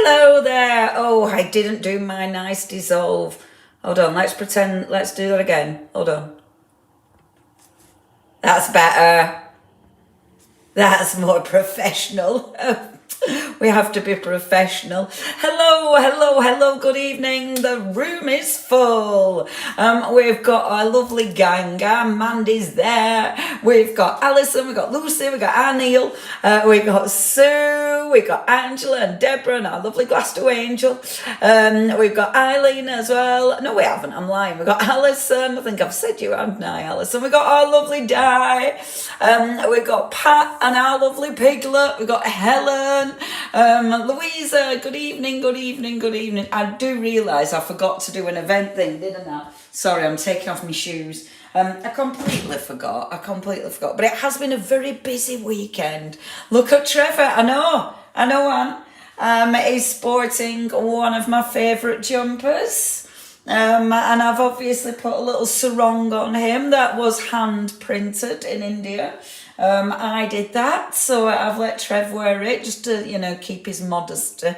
Hello there. Oh, I didn't do my nice dissolve. Hold on, let's pretend, let's do that again. Hold on. That's better. That's more professional. We have to be professional. Hello, hello, hello, good evening. The room is full. We've got our lovely gang. Mandy's there. We've got Alison, we've got Lucy, we've got Anil, we've got Sue, we've got Angela and Deborah and our lovely Glasgow Angel. We've got Eileen as well. No, we haven't, I'm lying. We've got Alison. I think I've said you, haven't I, Alison? We've got our lovely Di. We've got Pat and our lovely Piglet. We've got Helen. Louisa, good evening, good evening, good evening. I do realise I forgot to do an event thing, didn't I? Sorry, I'm taking off my shoes. I completely forgot. But it has been a very busy weekend. Look at Trevor. I know, Anne. He's sporting one of my favourite jumpers. And I've obviously put a little sarong on him that was hand printed in India. I did that, so I've let Trev wear it just to, keep his modesty,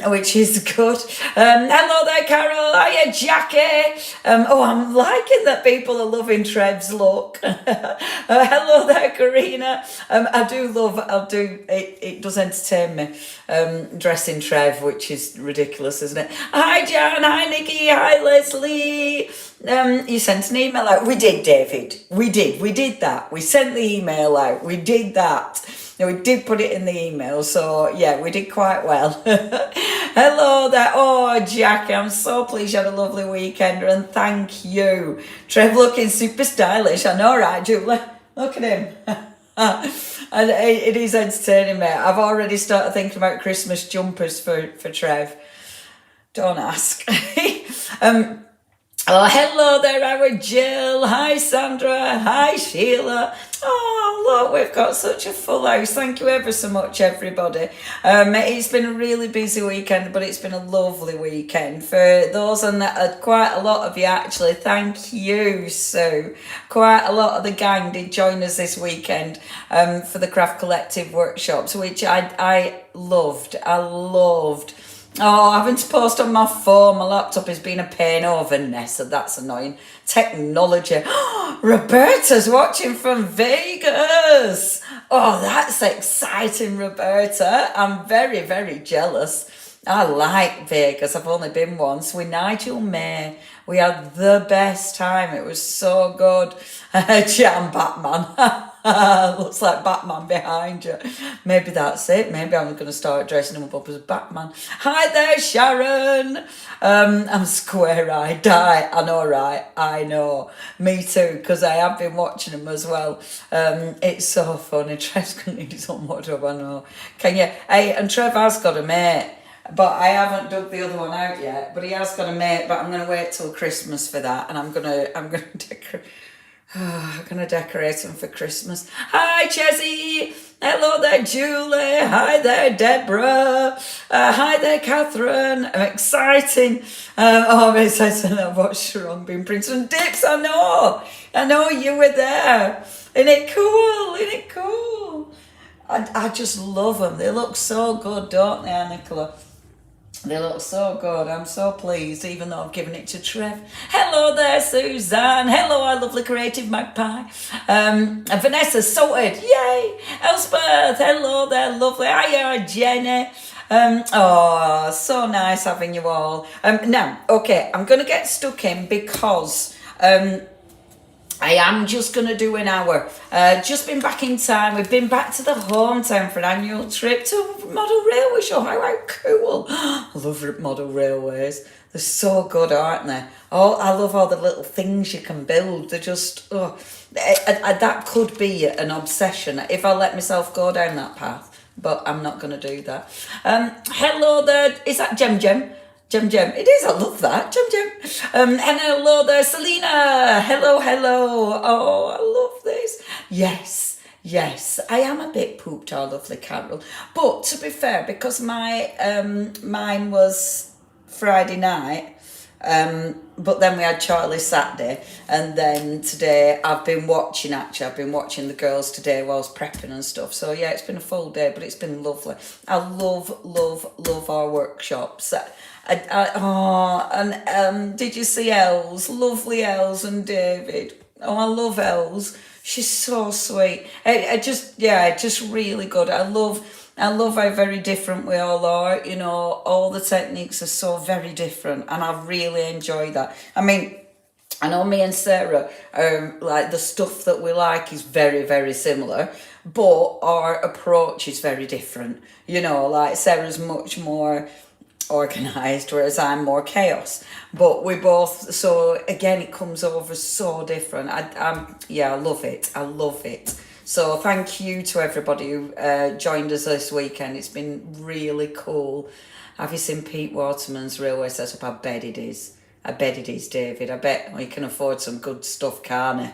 which is good. Hello there, Carol. Hiya, Jackie. I'm liking that people are loving Trev's look. Hello there, Karina. It does entertain me, dressing Trev, which is ridiculous, isn't it? Hi, Jan. Hi, Nikki. Hi, Leslie. You sent an email out. We did, David. We did that. We sent the email out. We did that. We did put it in the email. So, yeah, we did quite well. Hello there. Oh, Jackie, I'm so pleased you had a lovely weekend. And thank you. Trev looking super stylish. I know, right, Julie? Look at him. And it is entertaining, mate. I've already started thinking about Christmas jumpers for Trev. Don't ask. Oh, hello there, our Jill. Hi, Sandra. Hi, Sheila. Oh, look, we've got such a full house. Thank you ever so much, everybody. It's been a really busy weekend, but it's been a lovely weekend. For those and quite a lot of you, actually, thank you, Sue. Quite a lot of the gang did join us this weekend for the Craft Collective workshops, which I loved. I loved. Oh, having to post on my phone, my laptop has been a pain over Nessa. That's annoying. Technology. Roberta's watching from Vegas. Oh, that's exciting, Roberta. I'm very, very jealous. I like Vegas. I've only been once with Nigel May. We had the best time. It was so good. Jam Batman. Looks like Batman behind you. Maybe that's it. Maybe I'm going to start dressing him up as Batman. Hi there, Sharon. I'm square-eyed. I know, right? I know. Me too, because I have been watching him as well. It's so funny. Trev's going to need his own wardrobe, I know. Can you? Hey, and Trev has got a mate. But I haven't dug the other one out yet. But he has got a mate. But I'm going to wait till Christmas for that. And I'm going to decorate. I'm going to decorate them for Christmas. Hi, Chessie. Hello there, Julie. Hi there, Deborah. Hi there, Catherine. Exciting. I'm excited. I've watched Sharon being printed on dips. I know you were there. Isn't it cool? I just love them. They look so good, don't they, Nicola? They look so good. I'm so pleased, even though I've given it to Trev. Hello there, Suzanne. Hello, our lovely creative magpie. And Vanessa sorted. Yay. Elspeth. Hello there, lovely. Hiya, Jenny. So nice having you all. Now, okay, I'm going to get stuck in because I am just going to do an hour. Just been back in time. We've been back to the hometown for an annual trip to Model Railway Show. How cool. I love model railways. They're so good, aren't they? Oh, I love all the little things you can build. They're just, that could be an obsession if I let myself go down that path. But I'm not going to do that. Hello there. Is that Jem? It is, I love that. And hello there, Selena. Hello. Oh, I love this. Yes, I am a bit pooped, our lovely Carol. But to be fair, because my mine was Friday night, But then we had Charlie Saturday, and then today I've been watching the girls today while I was prepping and stuff. So yeah, it's been a full day, but it's been lovely. I love our workshops. Did you see Els? Lovely Els and David. Oh, I love Els. She's so sweet. Just really good. I love how very different we all are. You know, all the techniques are so very different, and I really enjoy that. I mean, I know me and Sarah, like the stuff that we like is very, very similar, but our approach is very different. You know, like Sarah's much more organized, whereas I'm more chaos. But we both, so again, it comes over so different. I love it. I love it. So thank you to everybody who joined us this weekend. It's been really cool. Have you seen Pete Waterman's railway setup? I bet it is. I bet it is, David. I bet we can afford some good stuff, can't we?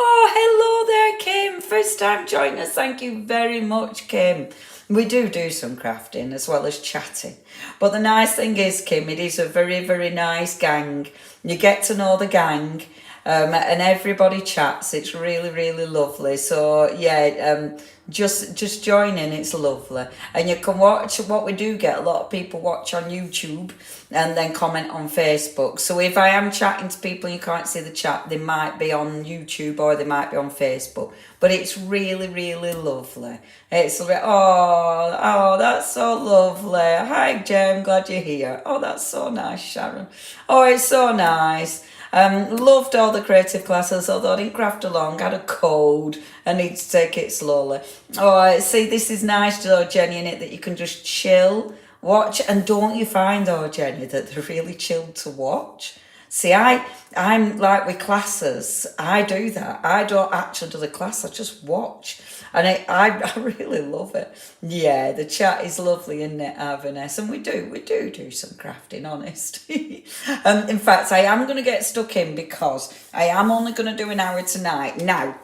Oh, hello there, Kim. First time joining us. Thank you very much, Kim. We do some crafting as well as chatting. But the nice thing is, Kim, it is a very, very nice gang. You get to know the gang, and everybody chats. It's really, really lovely. So, yeah, just join in. It's lovely. And you can watch what we do get. A lot of people watch on YouTube and then comment on Facebook. So if I am chatting to people and you can't see the chat, they might be on YouTube or they might be on Facebook. But it's really, really lovely. It's oh, that's so lovely. Hi, Jem, glad you're here. Oh, that's so nice, Sharon. Oh, it's so nice. Loved all the creative classes, although I didn't craft along. Had a cold. I need to take it slowly. Oh, see, this is nice, though, Jenny, in it, that you can just chill, watch, and don't you find, though, Jenny, that they're really chilled to watch? See, I'm like with classes, I do that. I don't actually do the class, I just watch. And I really love it. Yeah, the chat is lovely, isn't it, Vanessa? And we do some crafting, honest. In fact, I am going to get stuck in because I am only going to do an hour tonight. Now,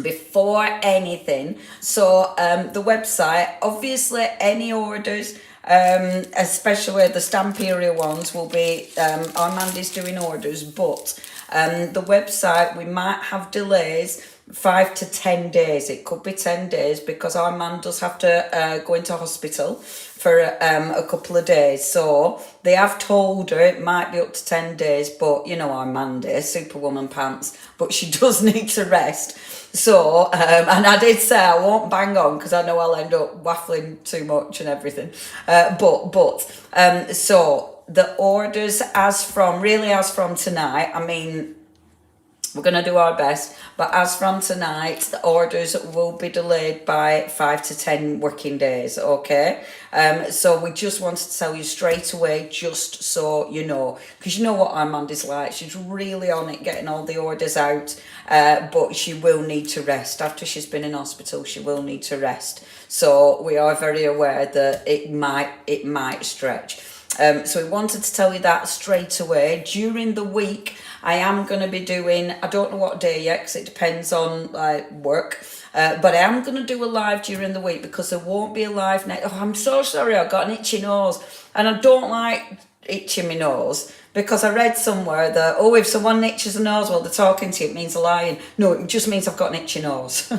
before anything, so the website, obviously any orders, especially the stamp area ones will be, Armandi's doing orders, but the website, we might have delays 5 to 10 days. It could be 10 days because our man does have to go into hospital for a couple of days. So they have told her it might be up to 10 days, but you know our Mandy, Superwoman pants, but she does need to rest. So, and I did say I won't bang on because I know I'll end up waffling too much and everything. So the orders as from tonight, I mean, we're going to do our best, but as from tonight, the orders will be delayed by 5 to 10 working days, okay? So we just wanted to tell you straight away, just so you know, because you know what Armandi's like. She's really on it, getting all the orders out, but she will need to rest. After she's been in hospital, she will need to rest. So we are very aware that it might stretch. So we wanted to tell you that straight away. During the week, I am going to be doing, I don't know what day yet because it depends on work, but I am going to do a live during the week because there won't be a live next. Oh, I'm so sorry, I got an itchy nose and I don't like itching my nose because I read somewhere that, oh, if someone itches a nose while they're talking to you, it means they're lying. No, it just means I've got an itchy nose.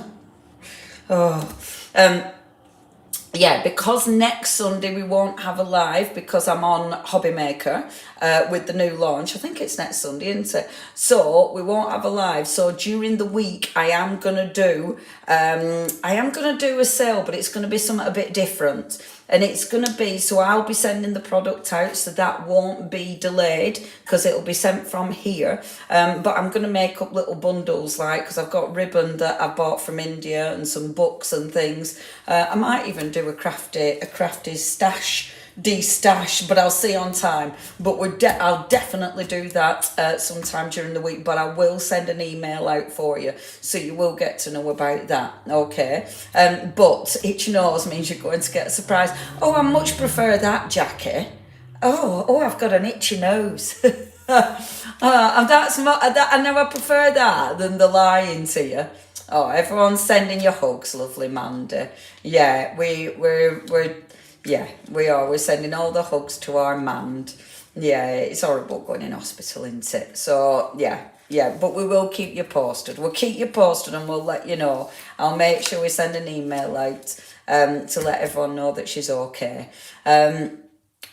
Yeah, because next Sunday we won't have a live because I'm on Hobby Maker with the new launch. I think it's next Sunday, isn't it? So we won't have a live. So during the week I am gonna do a sale, but it's gonna be something a bit different. And it's going to be, so I'll be sending the product out, so that won't be delayed because it'll be sent from here. But I'm going to make up little bundles, like, because I've got ribbon that I bought from India and some books and things. I might even do a crafty stash, de-stash, but I'll see on time. But I'll definitely do that sometime during the week, but I will send an email out for you, so you will get to know about that, okay? But itchy nose means you're going to get a surprise. Oh, I much prefer that, Jackie. Oh, I've got an itchy nose. And that's I know I prefer that than the lying to you. Oh, everyone's sending you hugs, lovely Mandy. Yeah, we are. We're sending all the hugs to our Mand. Yeah, it's horrible going in hospital, isn't it? So, yeah, but we will keep you posted. We'll keep you posted and we'll let you know. I'll make sure we send an email out to let everyone know that she's okay.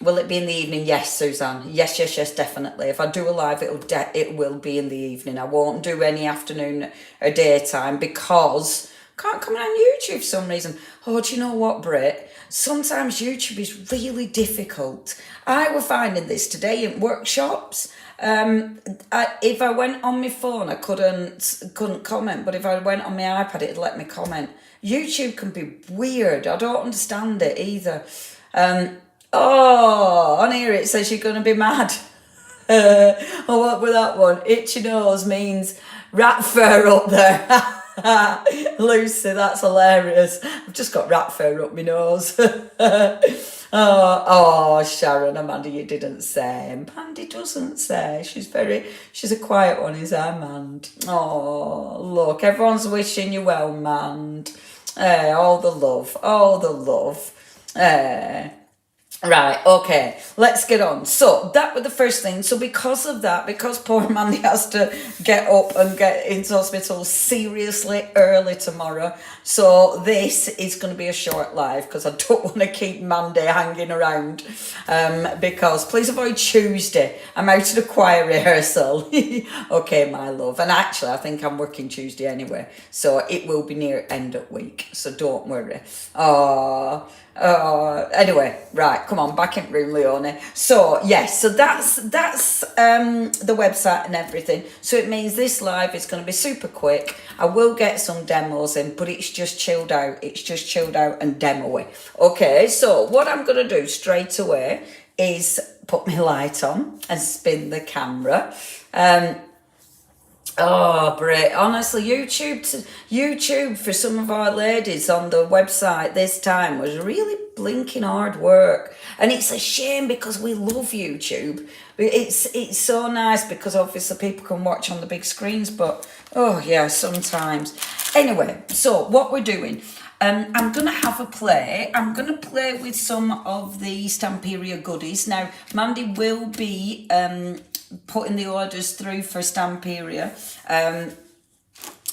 Will it be in the evening? Yes, Suzanne. Yes, definitely. If I do a live, it will be in the evening. I won't do any afternoon or daytime because I can't come on YouTube for some reason. Oh, do you know what, Britt? Sometimes YouTube is really difficult. I was finding this today in workshops. If I went on my phone, I couldn't comment, but if I went on my iPad, it'd let me comment. YouTube can be weird. I don't understand it either. Oh, on here it says you're going to be mad. Oh, what with that one? Itchy nose means rat fur up there. Lucy, that's hilarious. I've just got rat fur up my nose. Oh, Sharon, Amanda, you didn't say. Mandy doesn't say. She's a quiet one, is our Mand. Oh, look, everyone's wishing you well, Mand. All the love, all the love. Right, okay, let's get on. So that was the first thing. So because of that, because poor Mandy has to get up and get into hospital seriously early tomorrow, so this is going to be a short live because I don't want to keep Mandy hanging around. Because please avoid Tuesday. I'm out of the choir rehearsal. Okay, my love. And actually, I think I'm working Tuesday anyway, so it will be near end of week. So don't worry. Anyway, right, come on, back in room, Leonie. So yes, so that's the website and everything. So it means this live is going to be super quick. I will get some demos in, but it's just chilled out. It's just chilled out and demo-y. Okay, so what I'm going to do straight away is put my light on and spin the camera. Oh, Brit, honestly, YouTube for some of our ladies on the website this time was really blinking hard work. And it's a shame because we love YouTube. It's so nice because obviously people can watch on the big screens, but oh yeah, sometimes. Anyway, so what we're doing, I'm going to have a play. I'm going to play with some of the Stamperia goodies. Now, Mandy will be putting the orders through for Stamperia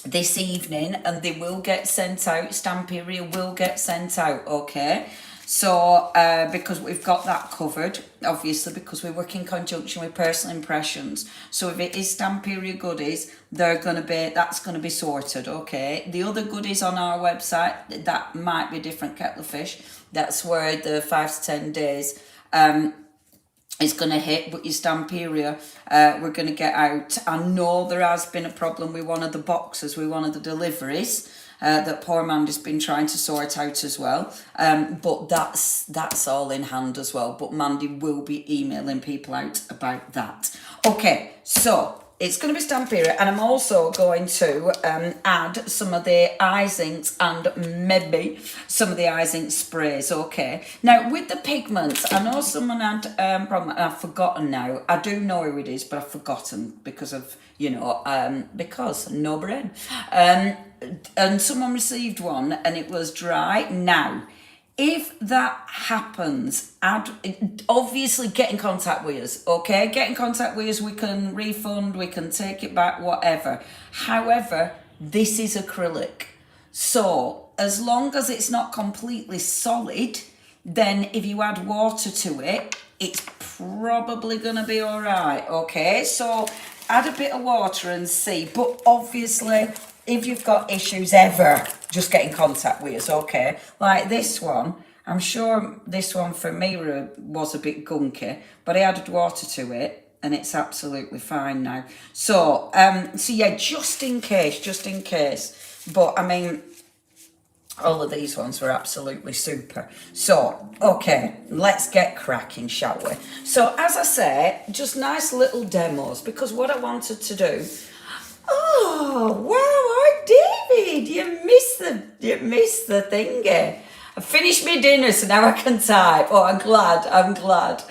this evening, and they will get sent out. Stamperia will get sent out, okay? So, because we've got that covered, obviously, because we work in conjunction with Personal Impressions. So if it is Stamperia goodies, that's going to be sorted, okay? The other goodies on our website, that might be a different kettle of fish. That's where the 5 to 10 days is going to hit, but your Stamperia, we're going to get out. I know there has been a problem with one of the boxes, with one of the deliveries, that poor Mandy's been trying to sort out as well. But that's all in hand as well. But Mandy will be emailing people out about that. Okay, so it's going to be Stamperia, and I'm also going to add some of the eyes inks and maybe some of the eyes ink sprays, okay? Now, with the pigments, I know someone had problem, and I've forgotten now. I do know who it is, but I've forgotten because of, because no brain. And someone received one, and it was dry. Now, if that happens, obviously get in contact with us, okay? Get in contact with us, we can refund, we can take it back, whatever. However, this is acrylic. So, as long as it's not completely solid, then if you add water to it, it's probably going to be all right, okay? So, add a bit of water and see. But obviously, if you've got issues ever, just get in contact with us, okay? Like this one, I'm sure this one for me was a bit gunky, but I added water to it and it's absolutely fine now. So yeah, just in case. But I mean, all of these ones were absolutely super. So, okay, let's get cracking, shall we? So, as I say, just nice little demos, because what I wanted to do... Oh, wow, hi, David, you missed the thingy. I finished my dinner, so now I can type. Oh, I'm glad, I'm glad.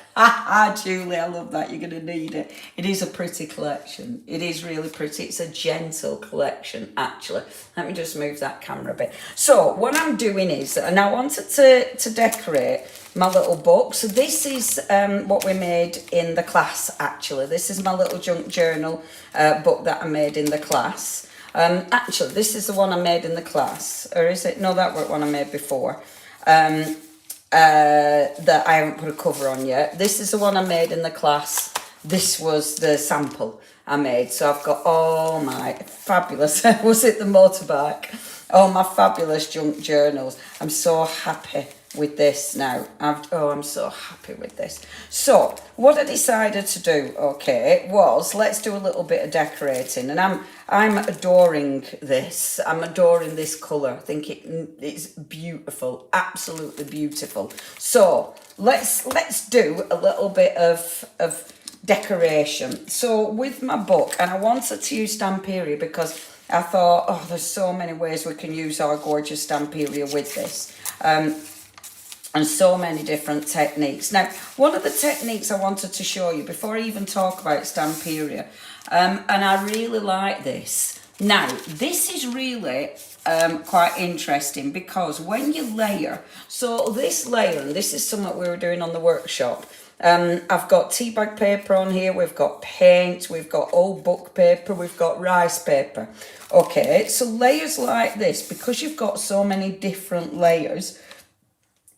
Julie, I love that. You're going to need it. It is a pretty collection. It is really pretty. It's a gentle collection, actually. Let me just move that camera a bit. So what I'm doing is, and I wanted to decorate my little book. So this is what we made in the class, actually. This is my little junk journal book that I made in the class. Actually, this is the one I made in the class. Or is it? No, that was one I made before. That I haven't put a cover on yet. This is the one I made in the class. This was the sample I made. So I've got all my fabulous, was it the motorbike? All my fabulous junk journals. I'm so happy with this now. I'm so happy with this. So what I decided to do, okay, was let's do a little bit of decorating. And I'm adoring this. I'm adoring this colour. I think it's beautiful, absolutely beautiful. So let's do a little bit of decoration. So with my book, and I wanted to use Stamperia because I thought, oh, there's so many ways we can use our gorgeous Stamperia with this. And so many different techniques. Now, one of the techniques I wanted to show you before I even talk about Stamperia, and I really like this. Now, this is really quite interesting because when you layer, so this layer, and this is something we were doing on the workshop, I've got tea bag paper on here, we've got paint, we've got old book paper, we've got rice paper. Okay, so layers like this, because you've got so many different layers,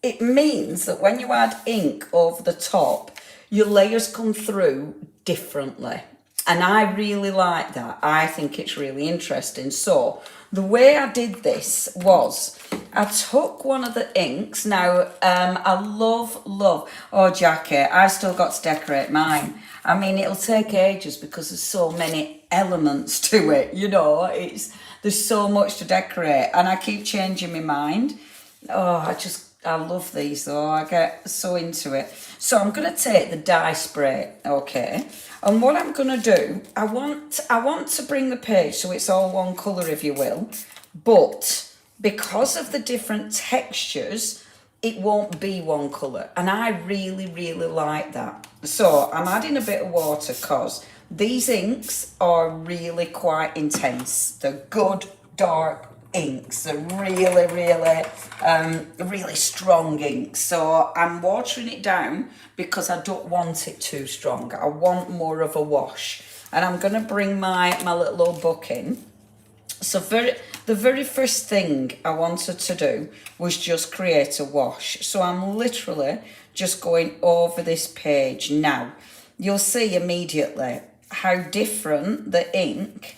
it means that when you add ink over the top, your layers come through differently. And I really like that. I think it's really interesting. So the way I did this was I took one of the inks. Now, I love, oh, Jackie, I've still got to decorate mine. I mean, it'll take ages because there's so many elements to it, you know. There's so much to decorate and I keep changing my mind. Oh, I love these though. I get so into it. So I'm going to take the dye spray, okay? And what I'm going to do, I want to bring the page so it's all one colour, if you will. But because of the different textures, it won't be one colour. And I really, really like that. So I'm adding a bit of water because these inks are really quite intense. They're good, dark inks. They're really, really strong inks. So I'm watering it down because I don't want it too strong. I want more of a wash. And I'm going to bring my little old book in. So the very first thing I wanted to do was just create a wash. So I'm literally just going over this page. Now, you'll see immediately how different the ink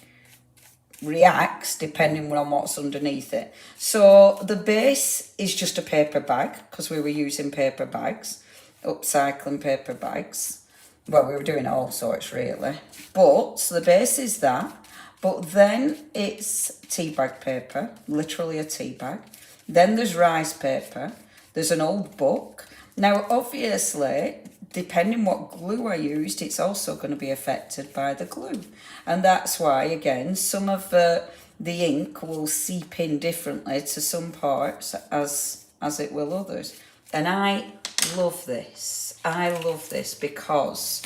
reacts depending on what's underneath it. So the base is just a paper bag because we were using paper bags, upcycling paper bags. Well, we were doing all sorts really, but so the base is that. But then it's tea bag paper, literally a tea bag. Then there's rice paper. There's an old book. Now, obviously, depending what glue I used, it's also going to be affected by the glue. And that's why, again, some of the ink will seep in differently to some parts as it will others. And I love this. I love this because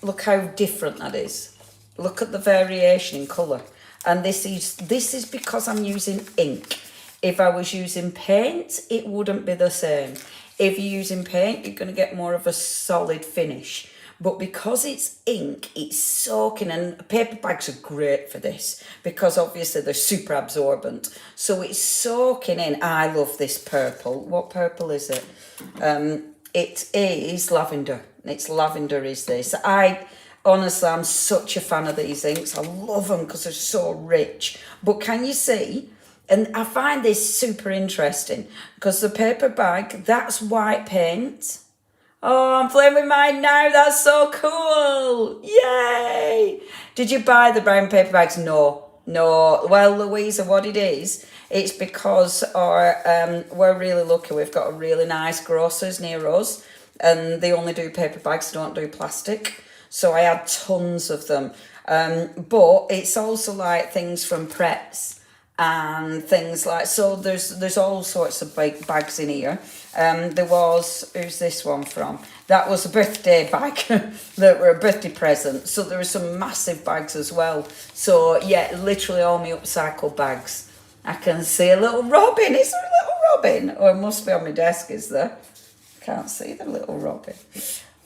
look how different that is. Look at the variation in colour. And this is because I'm using ink. If I was using paint, it wouldn't be the same. If you're using paint, you're going to get more of a solid finish. But because it's ink, it's soaking, and paper bags are great for this because obviously they're super absorbent. So it's soaking in. I love this purple. What purple is it? It is lavender. It's lavender is this. Honestly, I'm such a fan of these inks. I love them because they're so rich. But can you see? And I find this super interesting because the paper bag, that's white paint. Oh, I'm playing with mine now. That's so cool. Yay. Did you buy the brown paper bags? No. Well, Louisa, what it is, it's because we're really lucky. We've got a really nice grocers near us and they only do paper bags, they don't do plastic. So I had tons of them. But it's also like things from Preps. and things like, so there's all sorts of big bags in here. There was, who's this one from? That was a birthday bag that were a birthday present. So there were some massive bags as well. So yeah, literally all my upcycled bags. I can see a little robin. Is there a little robin? Or it must be on my desk, is there? Can't see the little robin.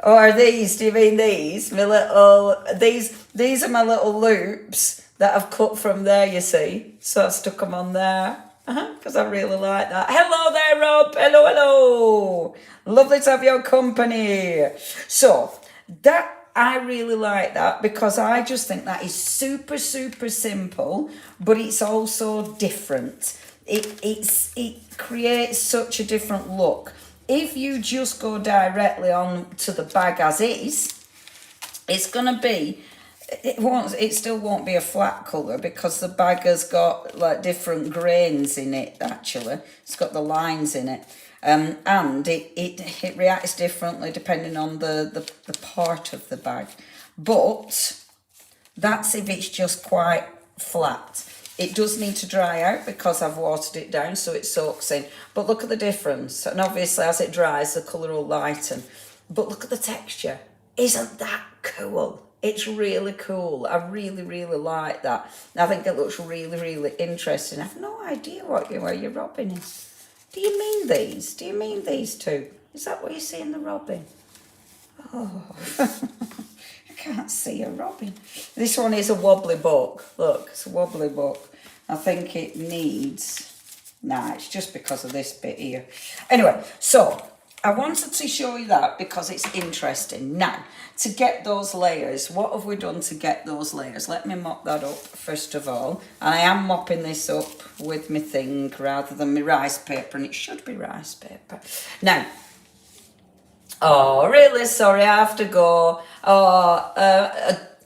Or are these, do you mean these? My little, these are my little loops that I've cut from there, you see. So I stuck them on there. Because I really like that. Hello there, Rob. Hello, hello. Lovely to have your company. So that, I really like that because I just think that is super, super simple, but it's also different. It creates such a different look. If you just go directly on to the bag as is, it's going to be, it still won't be a flat colour because the bag has got like different grains in it, actually. It's got the lines in it. And it reacts differently depending on the part of the bag. But that's if it's just quite flat. It does need to dry out because I've watered it down so it soaks in. But look at the difference. And obviously as it dries, the colour will lighten. But look at the texture. Isn't that cool? It's really cool. I really, really like that. I think it looks really, really interesting. I have no idea where your robin is. Do you mean these? Do you mean these two? Is that what you see in the robin? Oh, I can't see a robin. This one is a wobbly book. Look, it's a wobbly book. I think it needs... Nah, it's just because of this bit here. Anyway, so I wanted to show you that because it's interesting. Now, to get those layers, what have we done to get those layers? Let me mop that up first of all. And I am mopping this up with my thing rather than my rice paper, and it should be rice paper. Now, oh, really sorry, I have to go.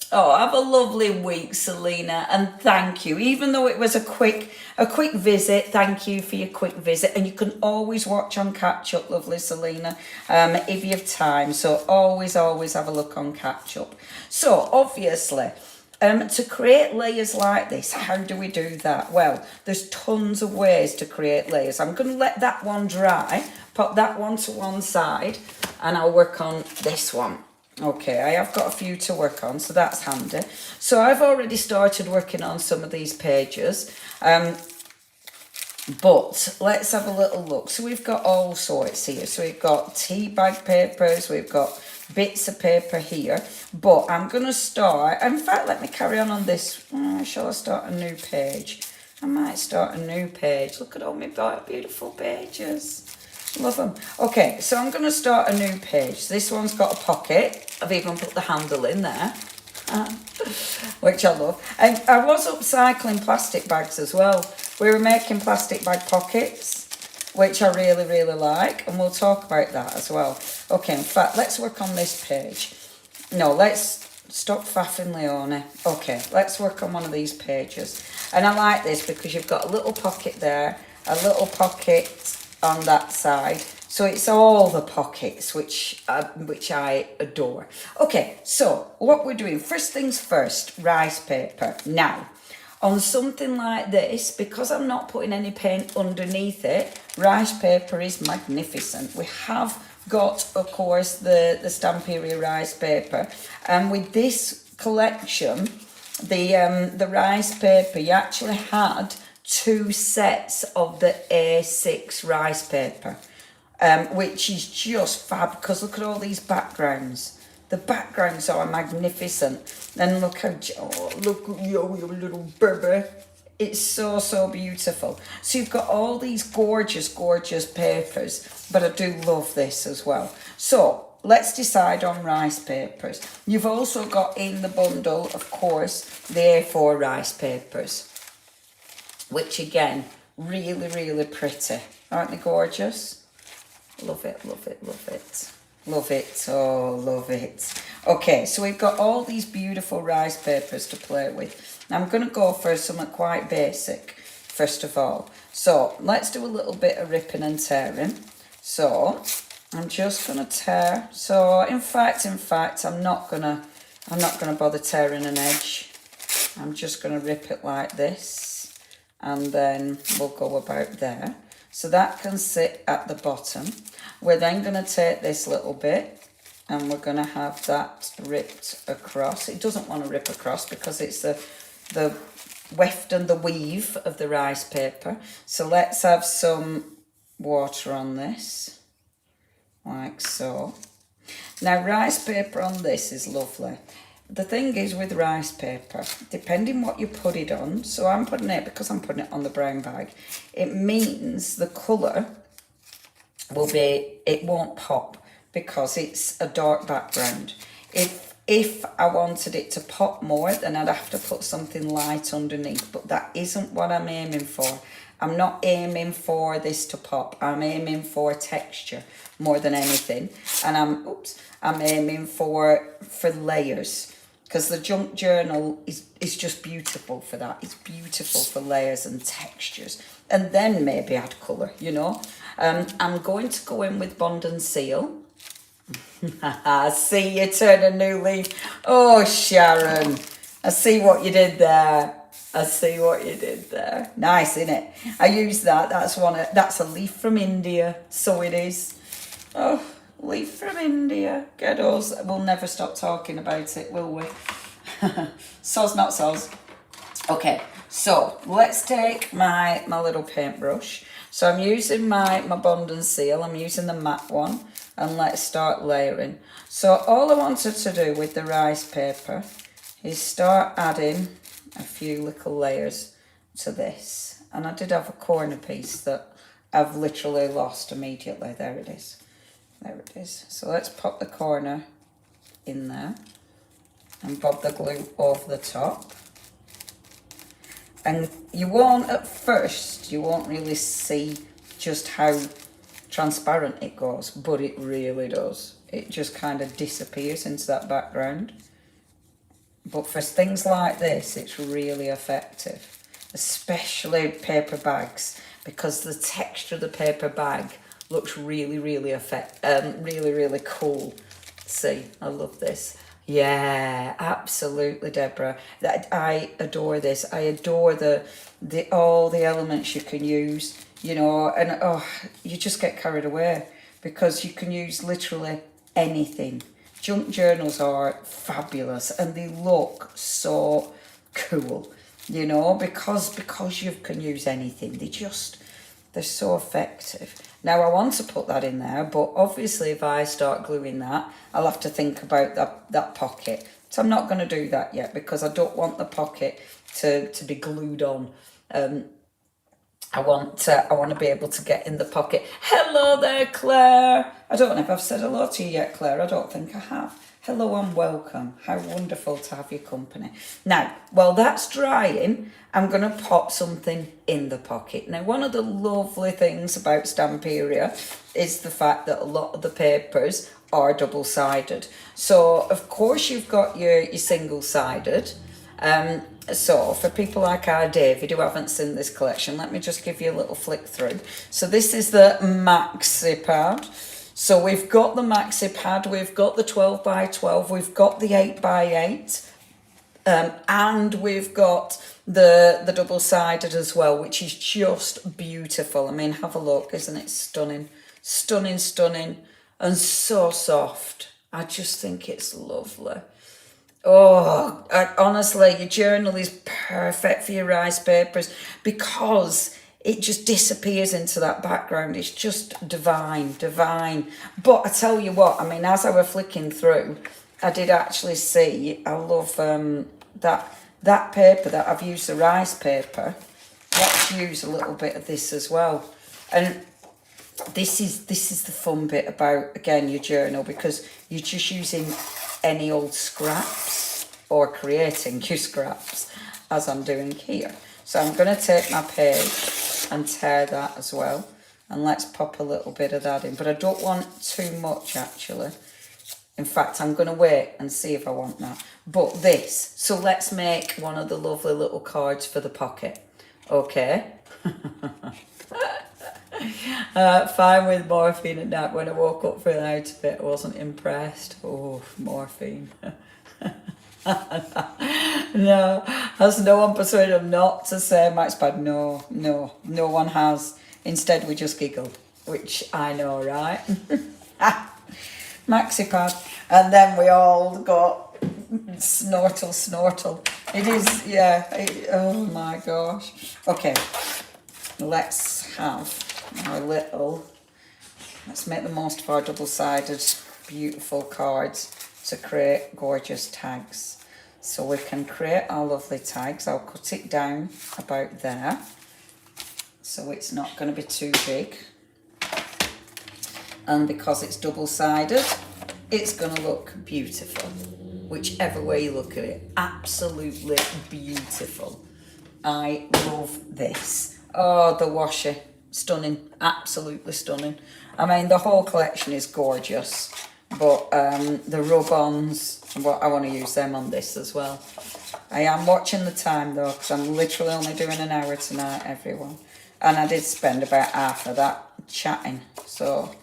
Have a lovely week, Selena, and thank you. Even though it was a quick visit, thank you for your quick visit. And you can always watch on Catch Up, lovely Selena, if you have time. So always have a look on Catch Up. So obviously, to create layers like this, how do we do that? Well, there's tons of ways to create layers. I'm going to let that one dry, pop that one to one side, and I'll work on this one. Okay, I have got a few to work on, so that's handy. So I've already started working on some of these pages, but let's have a little look. So we've got all sorts here. So we've got tea bag papers, we've got bits of paper here, but I'm going to start, in fact, let me carry on this. Shall I start a new page? I might start a new page. Look at all my beautiful pages. Love them. Okay, so I'm going to start a new page. This one's got a pocket. I've even put the handle in there, which I love. And I was upcycling plastic bags as well. We were making plastic bag pockets, which I really, really like. And we'll talk about that as well. Okay, in fact, let's work on this page. No, let's stop faffing, Leonie. Okay, let's work on one of these pages. And I like this because you've got a little pocket there, a little pocket on that side, so it's all the pockets, which I adore. Okay, so what we're doing, first things first, rice paper. Now, on something like this, because I'm not putting any paint underneath it, rice paper is magnificent. We have got, of course, the Stamperia rice paper, and with this collection, the rice paper, you actually had 2 sets of the A6 rice paper, which is just fab because look at all these backgrounds. The backgrounds are magnificent. And look how, look at you little baby. It's so, so beautiful. So you've got all these gorgeous, gorgeous papers, but I do love this as well. So let's decide on rice papers. You've also got in the bundle, of course, the A4 rice papers, which again, really, really pretty. Aren't they gorgeous? Love it, love it, love it. Love it, oh, love it. Okay, so we've got all these beautiful rice papers to play with. Now I'm going to go for something quite basic, first of all. So let's do a little bit of ripping and tearing. So I'm just going to tear. So in fact, I'm not gonna bother tearing an edge. I'm just going to rip it like this. and then we'll go about there. So that can sit at the bottom. We're then going to take this little bit and we're going to have that ripped across. It doesn't want to rip across because it's the weft and the weave of the rice paper. So let's have some water on this, like so. Now, rice paper on this is lovely. The thing is with rice paper, depending what you put it on, so I'm putting it, because I'm putting it on the brown bag, it means the colour will be, it won't pop because it's a dark background. If I wanted it to pop more, then I'd have to put something light underneath, but that isn't what I'm aiming for. I'm not aiming for this to pop. I'm aiming for texture more than anything. And I'm aiming for layers, because the junk journal is just beautiful for that. It's beautiful for layers and textures. And then maybe add colour, you know. I'm going to go in with Bond and Seal. I see you turn a new leaf. Oh, Sharon, I see what you did there. I see what you did there. Nice, isn't it? I use that. That's a leaf from India. So it is. Oh, leaf from India. Get us. We'll never stop talking about it, will we? Soz, not soz. Okay, so let's take my little paintbrush. So I'm using my Bond and Seal. I'm using the matte one. And let's start layering. So all I wanted to do with the rice paper is start adding a few little layers to this. And I did have a corner piece that I've literally lost immediately. There it is. There it is. So let's pop the corner in there and bob the glue over the top. And you won't, at first, you won't really see just how transparent it goes, but it really does. It just kind of disappears into that background. But for things like this, it's really effective, especially paper bags, because the texture of the paper bag looks really, really really cool. See, I love this. Yeah, absolutely, Deborah. I adore this. I adore all the elements you can use, you know, and you just get carried away because you can use literally anything. Junk journals are fabulous and they look so cool, you know, because you can use anything. They're so effective. Now I want to put that in there, but obviously if I start gluing that, I'll have to think about that pocket. So I'm not going to do that yet because I don't want the pocket to be glued on. I want to be able to get in the pocket. Hello there, Claire. I don't know if I've said hello to you yet, Claire. I don't think I have. Hello and welcome. How wonderful to have your company. Now, while that's drying, I'm going to pop something in the pocket. Now, one of the lovely things about Stamperia is the fact that a lot of the papers are double-sided. So, of course, you've got your single-sided. So, for people like our David who haven't seen this collection, let me just give you a little flick through. So, this is the Maxi Pad. So we've got the maxi pad, we've got the 12 by 12, we've got the 8 by 8, and we've got the double-sided as well, which is just beautiful. I mean, have a look, isn't it stunning? Stunning, stunning, and so soft. I just think it's lovely. Oh, honestly, your journal is perfect for your rice papers because it just disappears into that background. It's just divine, divine. But I tell you what, I mean, as I was flicking through, I did actually see, I love that paper that I've used, the rice paper. Let's use a little bit of this as well. And this is the fun bit about, again, your journal, because you're just using any old scraps or creating your scraps, as I'm doing here. So I'm going to take my page and tear that as well. And let's pop a little bit of that in. But I don't want too much, actually. In fact, I'm going to wait and see if I want that. But this. So let's make one of the lovely little cards for the pocket. Okay. Fine with morphine at night. When I woke up feeling out of it, I wasn't impressed. Oh, morphine. No, Has no one persuaded them not to say Max Pad? No, no, no one has. Instead, we just giggle, which I know, right? Maxi Pad. And then we all got snortle, snortle. It is, yeah. Oh my gosh. Okay, let's have our little, let's make the most of our double-sided beautiful cards to create gorgeous tags. So we can create our lovely tags. I'll cut it down about there, so it's not going to be too big. And because it's double-sided, it's going to look beautiful. Whichever way you look at it, absolutely beautiful. I love this. Oh, the washi, stunning, absolutely stunning. I mean, the whole collection is gorgeous, but the rub-ons, I want to use them on this as well. I am watching the time though, because I'm literally only doing an hour tonight, everyone. And I did spend about half of that chatting, so,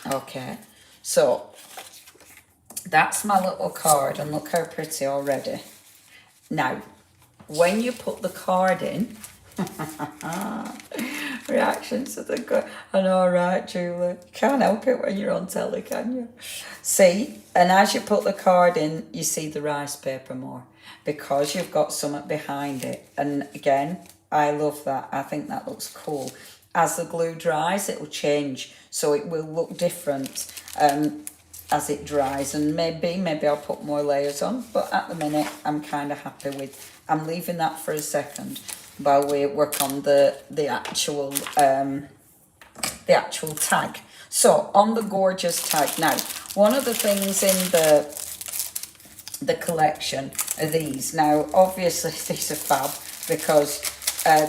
okay. So, that's my little card, and look how pretty already. Now, when you put the card in, reactions to the card. I know, right, Julie? You can't help it when you're on telly, can you? See, and as you put the card in, you see the rice paper more, because you've got something behind it. And again, I love that. I think that looks cool. As the glue dries, it will change, so it will look different as it dries, and maybe I'll put more layers on, but at the minute I'm kind of happy with. I'm leaving that for a second while we work on the actual tag. So on the gorgeous tag, now one of the things in the collection are these. Now obviously these are fab, because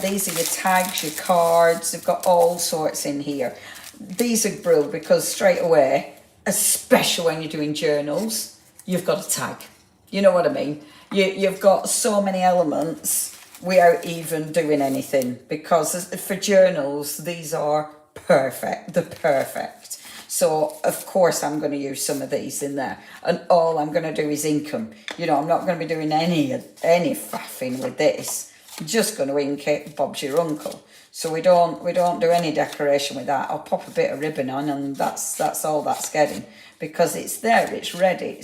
these are your tags, your cards. They've got all sorts in here. These are brilliant because straight away, especially when you're doing journals, you've got a tag. You know what I mean? You've got so many elements without even doing anything, because for journals, these are perfect. They're perfect. So, of course, I'm going to use some of these in there. And all I'm going to do is ink them. You know, I'm not going to be doing any faffing with this. I'm just going to ink it, Bob's your uncle. So we don't do any decoration with that. I'll pop a bit of ribbon on, and that's all that's getting, because it's there, it's ready.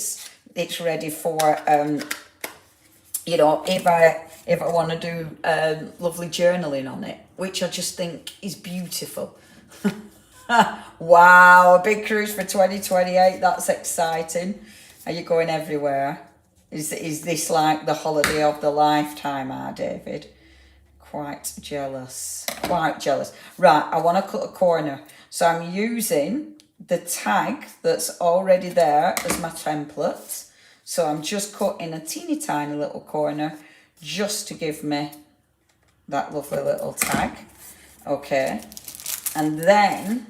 It's ready for you know, if I want to do lovely journaling on it, which I just think is beautiful. Wow, a big cruise for 2028. That's exciting. Are you going everywhere? Is this like the holiday of the lifetime, David? Quite jealous. Quite jealous. Right, I want to cut a corner. So I'm using the tag that's already there as my template. So I'm just cutting a teeny tiny little corner just to give me that lovely little tag. Okay. And then,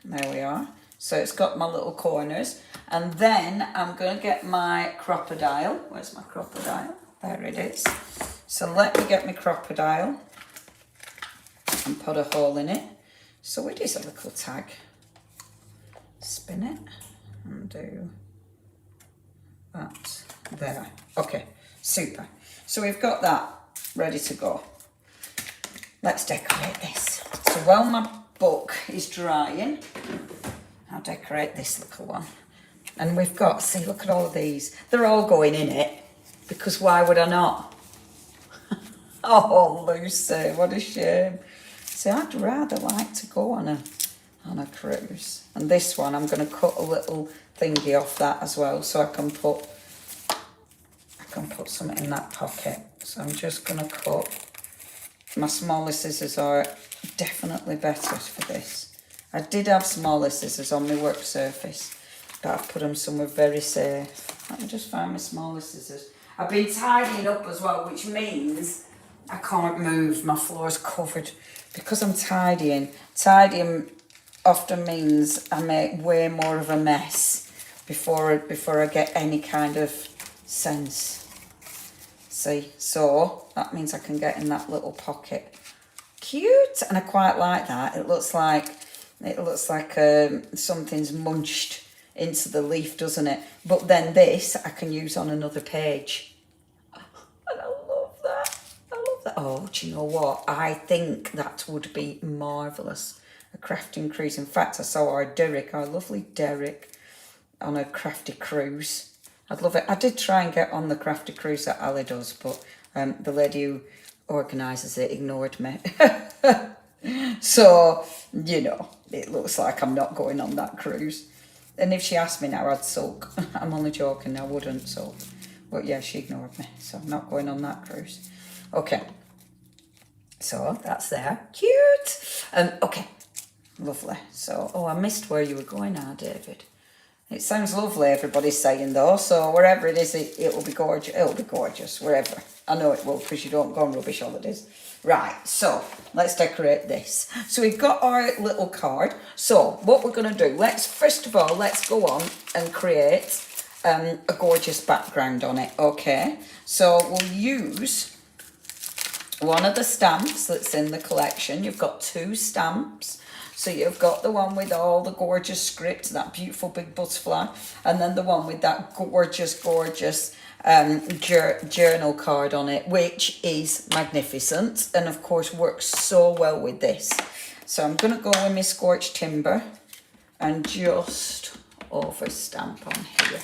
there we are. So it's got my little corners. And then I'm going to get my crocodile. Where's my crocodile? There it is. So let me get my crocodile and put a hole in it. So it is a little tag. Spin it and do that there. Okay, super. So we've got that ready to go. Let's decorate this. So while my book is drying, I'll decorate this little one. And we've got, see, look at all of these. They're all going in it, because why would I not? Oh, Lucy, what a shame. See, I'd rather like to go on a cruise. And this one, I'm going to cut a little thingy off that as well, so I can put something in that pocket. So I'm just going to cut. My smaller scissors are definitely better for this. I did have smaller scissors on my work surface, but I've put them somewhere very safe. Let me just find my smaller scissors. I've been tidying up as well, which means I can't move. My floor's covered because I'm tidying. Tidying often means I make way more of a mess before I get any kind of sense. See, so that means I can get in that little pocket. Cute, and I quite like that. It looks like something's munched into the leaf, doesn't it? But then this I can use on another page. And I oh, do you know what? I think that would be marvellous. A crafting cruise. In fact, I saw our Derek, our lovely Derek, on a crafty cruise. I'd love it. I did try and get on the crafty cruise that Ali does, but the lady who organises it ignored me. So, you know, it looks like I'm not going on that cruise. And if she asked me now, I'd sulk. I'm only joking, I wouldn't sulk. But yeah, she ignored me, so I'm not going on that cruise. Okay, so that's there. Cute. Okay, lovely. So, oh, I missed where you were going now, David. It sounds lovely, everybody's saying though, so wherever it is, it will be gorgeous. It'll be gorgeous, wherever. I know it will, because you don't go on rubbish holidays. Right, so let's decorate this. So we've got our little card. So what we're going to do, first of all, let's go on and create a gorgeous background on it, okay? So we'll use one of the stamps that's in the collection. You've got 2 stamps. So you've got the one with all the gorgeous script, that beautiful big butterfly, and then the one with that gorgeous, gorgeous journal card on it, which is magnificent and of course works so well with this. So I'm going to go with my scorched timber and just over stamp on here.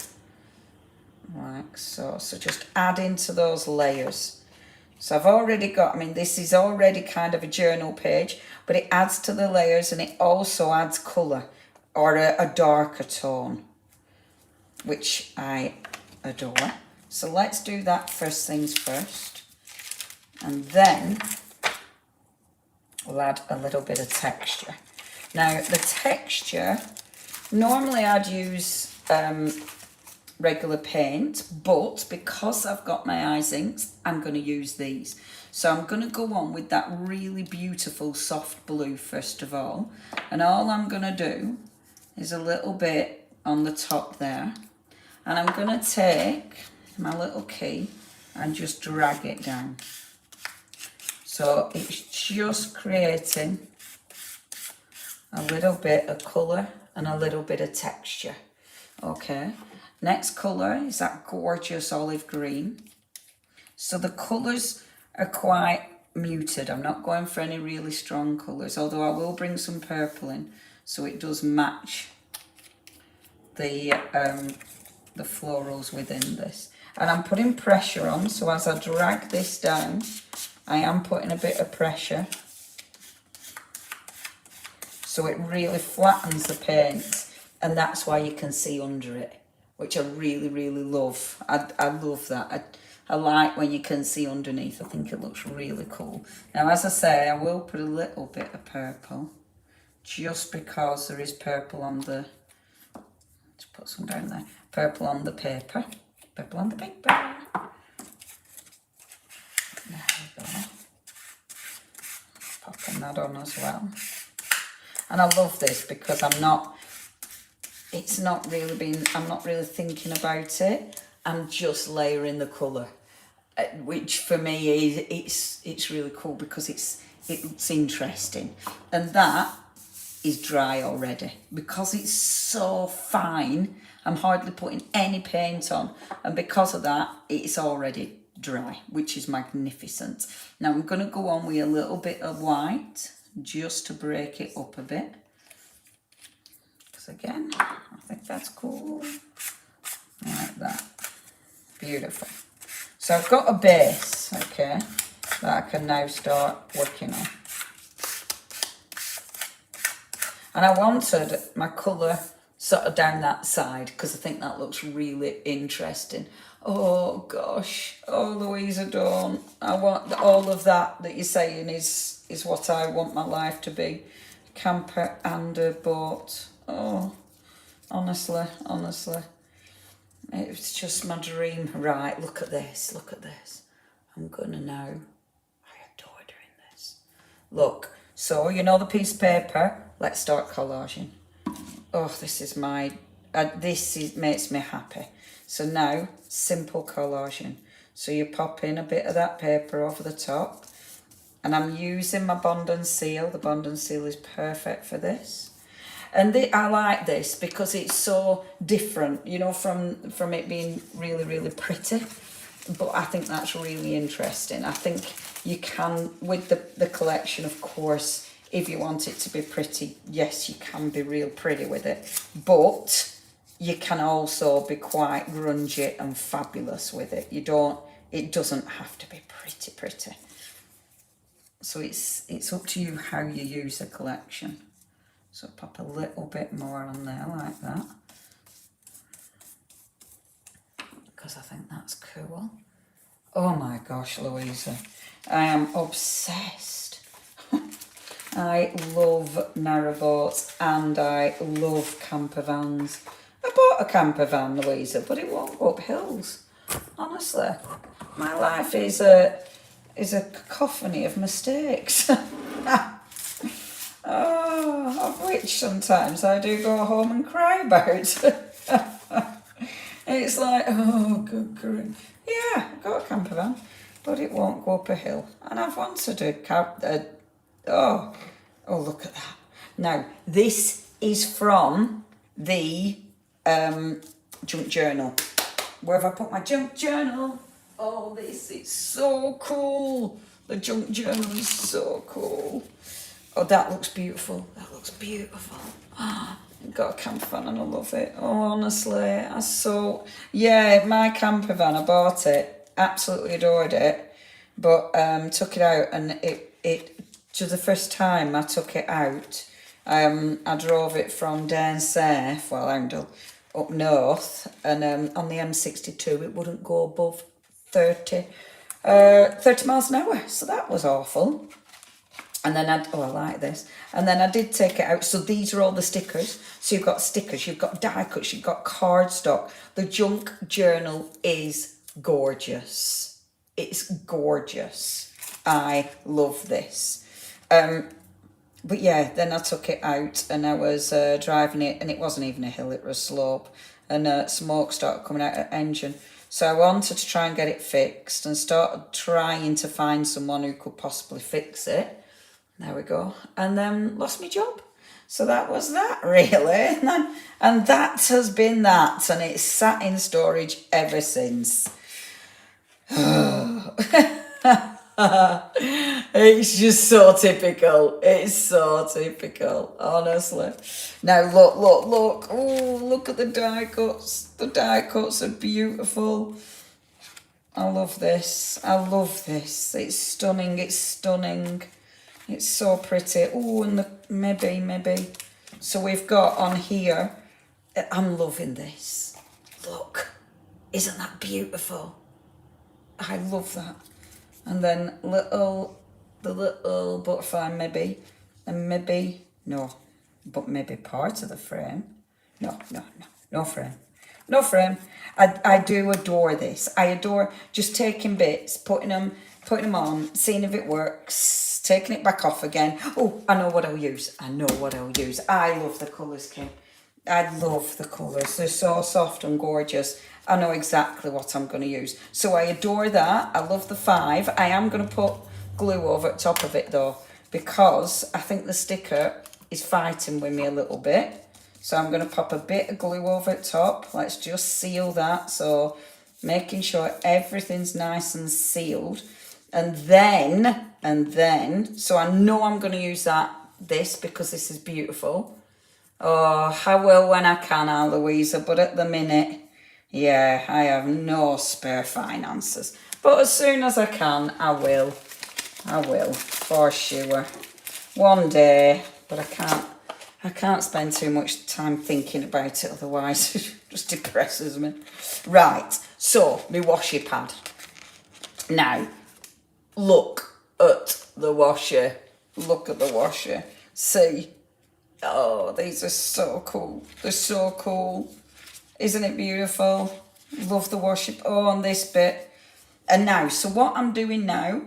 Like so just add into those layers. So I've already got, I mean, this is already kind of a journal page, but it adds to the layers and it also adds colour or a darker tone, which I adore. So let's do that first things first. And then we'll add a little bit of texture. Now, the texture, normally I'd use regular paint, but because I've got my eyes inks, I'm going to use these. So I'm going to go on with that really beautiful soft blue first of all. And all I'm going to do is a little bit on the top there. And I'm going to take my little key and just drag it down. So it's just creating a little bit of colour and a little bit of texture. Okay. Next colour is that gorgeous olive green. So the colours are quite muted. I'm not going for any really strong colours, although I will bring some purple in so it does match the florals within this. And I'm putting pressure on, so as I drag this down, I am putting a bit of pressure so it really flattens the paint, and that's why you can see under it, which I really, really love. I love that. I like when you can see underneath. I think it looks really cool. Now, as I say, I will put a little bit of purple, just because there is purple on the, let's put some down there, purple on the paper. Purple on the paper. There we go. Popping that on as well. And I love this because I'm not really thinking about it. I'm just layering the colour, which for me is it's really cool because it's interesting. And that is dry already because it's so fine. I'm hardly putting any paint on, and because of that, it's already dry, which is magnificent. Now I'm going to go on with a little bit of white just to break it up a bit. Because again, I think that's cool. Like that. Beautiful. So I've got a base, okay, that I can now start working on. And I wanted my colour sort of down that side because I think that looks really interesting. Oh gosh, oh Louisa Dawn, I want all of that you're saying is what I want my life to be. Camper and a boat. Oh, honestly. It's just my dream. Right, look at this. I'm gonna now, I adore doing this. Look, so you know the piece of paper, let's start collaging. Oh, this is makes me happy. So now, simple collaging. So you pop in a bit of that paper over the top, and I'm using my Bond and Seal. The Bond and Seal is perfect for this. And I like this because it's so different, you know, from it being really, really pretty. But I think that's really interesting. I think you can, with the collection, of course, if you want it to be pretty, yes, you can be real pretty with it. But you can also be quite grungy and fabulous with it. It doesn't have to be pretty. So it's up to you how you use the collection. So pop a little bit more on there like that, because I think that's cool. Oh my gosh, Louisa, I am obsessed. I love narrowboats and I love camper vans. I bought a camper van, Louisa, but it won't go up hills. Honestly, my life is a cacophony of mistakes. Oh, of which sometimes I do go home and cry about. It's like, oh, good grief. Yeah, I've got a camper van, but it won't go up a hill. And I've wanted oh, look at that. Now, this is from the junk journal. Where have I put my junk journal? Oh, this is so cool. The junk journal is so cool. Oh, that looks beautiful. That looks beautiful. I've got a camper van and I love it. Oh, honestly, yeah, my camper van, I bought it, absolutely adored it, but took it out and it to the first time I took it out, I drove it from down south, well, Arundel, up north, and on the M62 it wouldn't go above 30 miles an hour, so that was awful. And then I like this. And then I did take it out. So these are all the stickers. So you've got stickers, you've got die cuts, you've got cardstock. The junk journal is gorgeous. It's gorgeous. I love this. But yeah, then I took it out and I was driving it, and it wasn't even a hill, it was a slope. And smoke started coming out of the engine. So I wanted to try and get it fixed and started trying to find someone who could possibly fix it. There we go. And then lost my job. So that was that, really. And that has been that. And it's sat in storage ever since. It's just so typical. It's so typical, honestly. Now, look. Oh, look at the die cuts. The die cuts are beautiful. I love this. It's stunning. It's so pretty. Oh, and maybe. So we've got on here, I'm loving this. Look, isn't that beautiful? I love that. And then the little butterfly maybe, and maybe, no, but maybe part of the frame. No frame. I do adore this. I adore just taking bits, putting them on, seeing if it works, taking it back off again. Oh, I know what I'll use. I love the colours, Kim. I love the colours. They're so soft and gorgeous. I know exactly what I'm going to use. So I adore that. I love the 5. I am going to put glue over the top of it though, because I think the sticker is fighting with me a little bit. So I'm going to pop a bit of glue over the top. Let's just seal that. So making sure everything's nice and sealed. And then, so I know I'm going to use this because this is beautiful. Oh, I will when I can, Louisa, but at the minute, yeah, I have no spare finances. But as soon as I can, I will, for sure. One day, but I can't spend too much time thinking about it, otherwise it just depresses me. Right, so, my washi pad. Now, look at the washer. See? Oh, these are so cool. They're so cool. Isn't it beautiful? Love the washi. Oh, on this bit. And now, so what I'm doing now,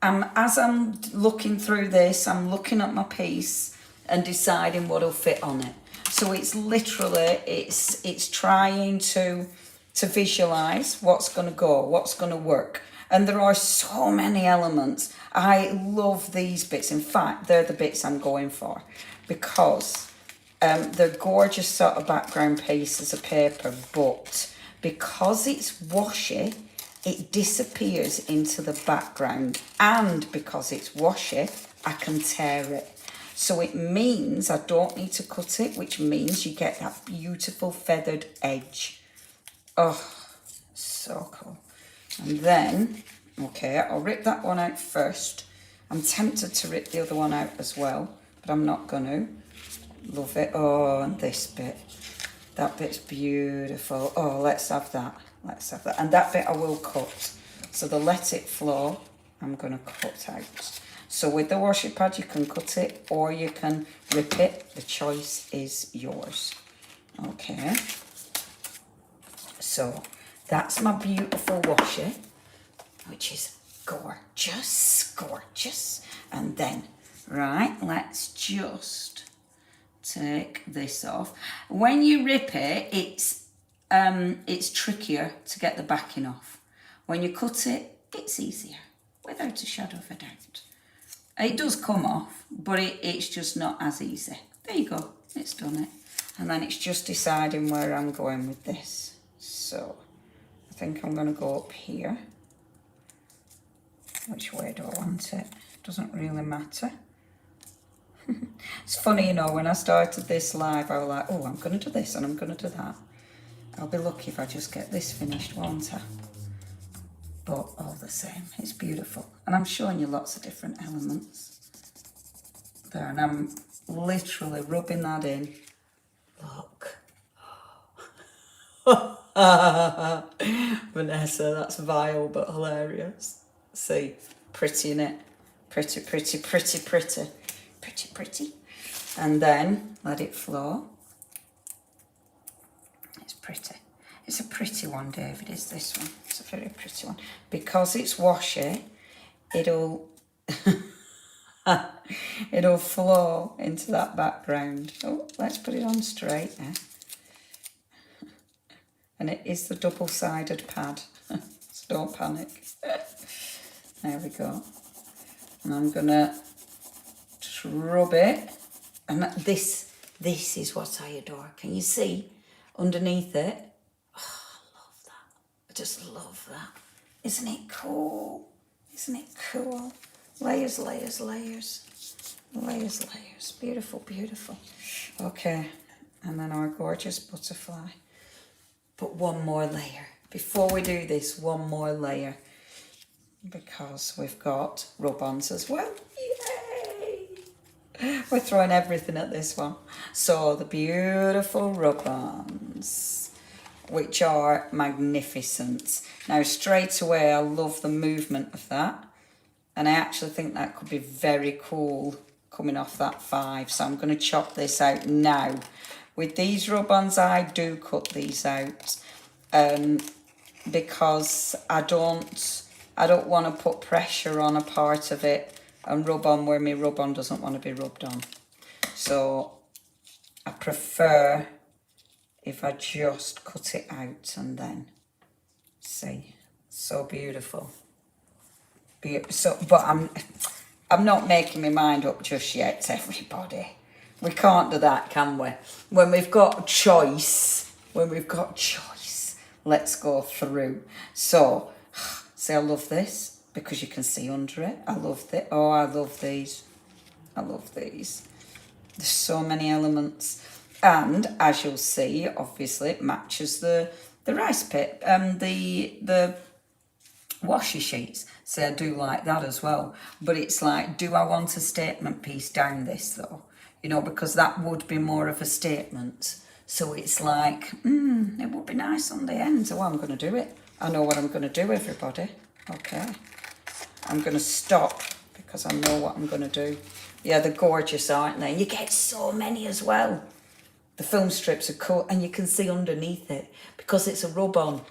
as I'm looking through this, I'm looking at my piece and deciding what'll fit on it. So it's literally, it's trying to visualize what's going to go, what's going to work. And there are so many elements. I love these bits. In fact, they're the bits I'm going for, because they're gorgeous sort of background pieces of paper, but because it's washi, it disappears into the background, and because it's washy, I can tear it. So it means I don't need to cut it, which means you get that beautiful feathered edge. Oh, so cool. And then, okay, I'll rip that one out first. I'm tempted to rip the other one out as well, but I'm not going to. Love it. Oh, and this bit. That bit's beautiful. Oh, let's have that. Let's have that. And that bit I will cut. So the let it flow, I'm going to cut out. So with the washi pad, you can cut it or you can rip it. The choice is yours. Okay. So that's my beautiful washi, which is gorgeous, gorgeous. And then, right, let's just take this off. When you rip it, it's trickier to get the backing off. When you cut it, it's easier, without a shadow of a doubt. It does come off, but it's just not as easy. There you go, it's done it. And then it's just deciding where I'm going with this. So, I think I'm going to go up here. Which way do I want it? Doesn't really matter. It's funny, you know, when I started this live, I was like, oh, I'm going to do this and I'm going to do that. I'll be lucky if I just get this finished, won't I? But all the same, it's beautiful. And I'm showing you lots of different elements there. And I'm literally rubbing that in. Look. Vanessa, that's vile but hilarious. See, pretty, innit? Pretty, pretty, pretty, pretty. Pretty, pretty. And then let it flow. It's pretty. It's a pretty one, David, is this one. It's a very pretty one. Because it's washi, it'll it'll flow into that background. Oh, let's put it on straight now. And it is the double-sided pad, so don't panic. There we go. And I'm gonna just rub it. And this is what I adore. Can you see underneath it? I just love that. Isn't it cool? Isn't it cool? Layers, layers, layers. Layers, layers. Beautiful, beautiful. Okay. And then our gorgeous butterfly. But one more layer. Before we do this, one more layer. Because we've got rub-ons as well. Yay! We're throwing everything at this one. So the beautiful rub-ons, which are magnificent. Now, straight away, I love the movement of that. And I actually think that could be very cool coming off that 5. So I'm going to chop this out now. With these rub-ons, I do cut these out because I don't want to put pressure on a part of it and rub on where my rub-on doesn't want to be rubbed on. So I prefer if I just cut it out and then see. So beautiful. But I'm not making my mind up just yet, everybody. We can't do that, can we? When we've got choice, let's go through. So, see, I love this because you can see under it. I love it. Oh, I love these. I love these. There's so many elements. And as you'll see, obviously it matches the rice pit, the washi sheets. So I do like that as well. But it's like, do I want a statement piece down this though? You know, because that would be more of a statement. So it's like, it would be nice on the end. So I'm going to do it. I know what I'm going to do, everybody. Okay. I'm going to stop because I know what I'm going to do. Yeah, they're gorgeous, aren't they? You get so many as well. The film strips are cool, and you can see underneath it because it's a rub-on.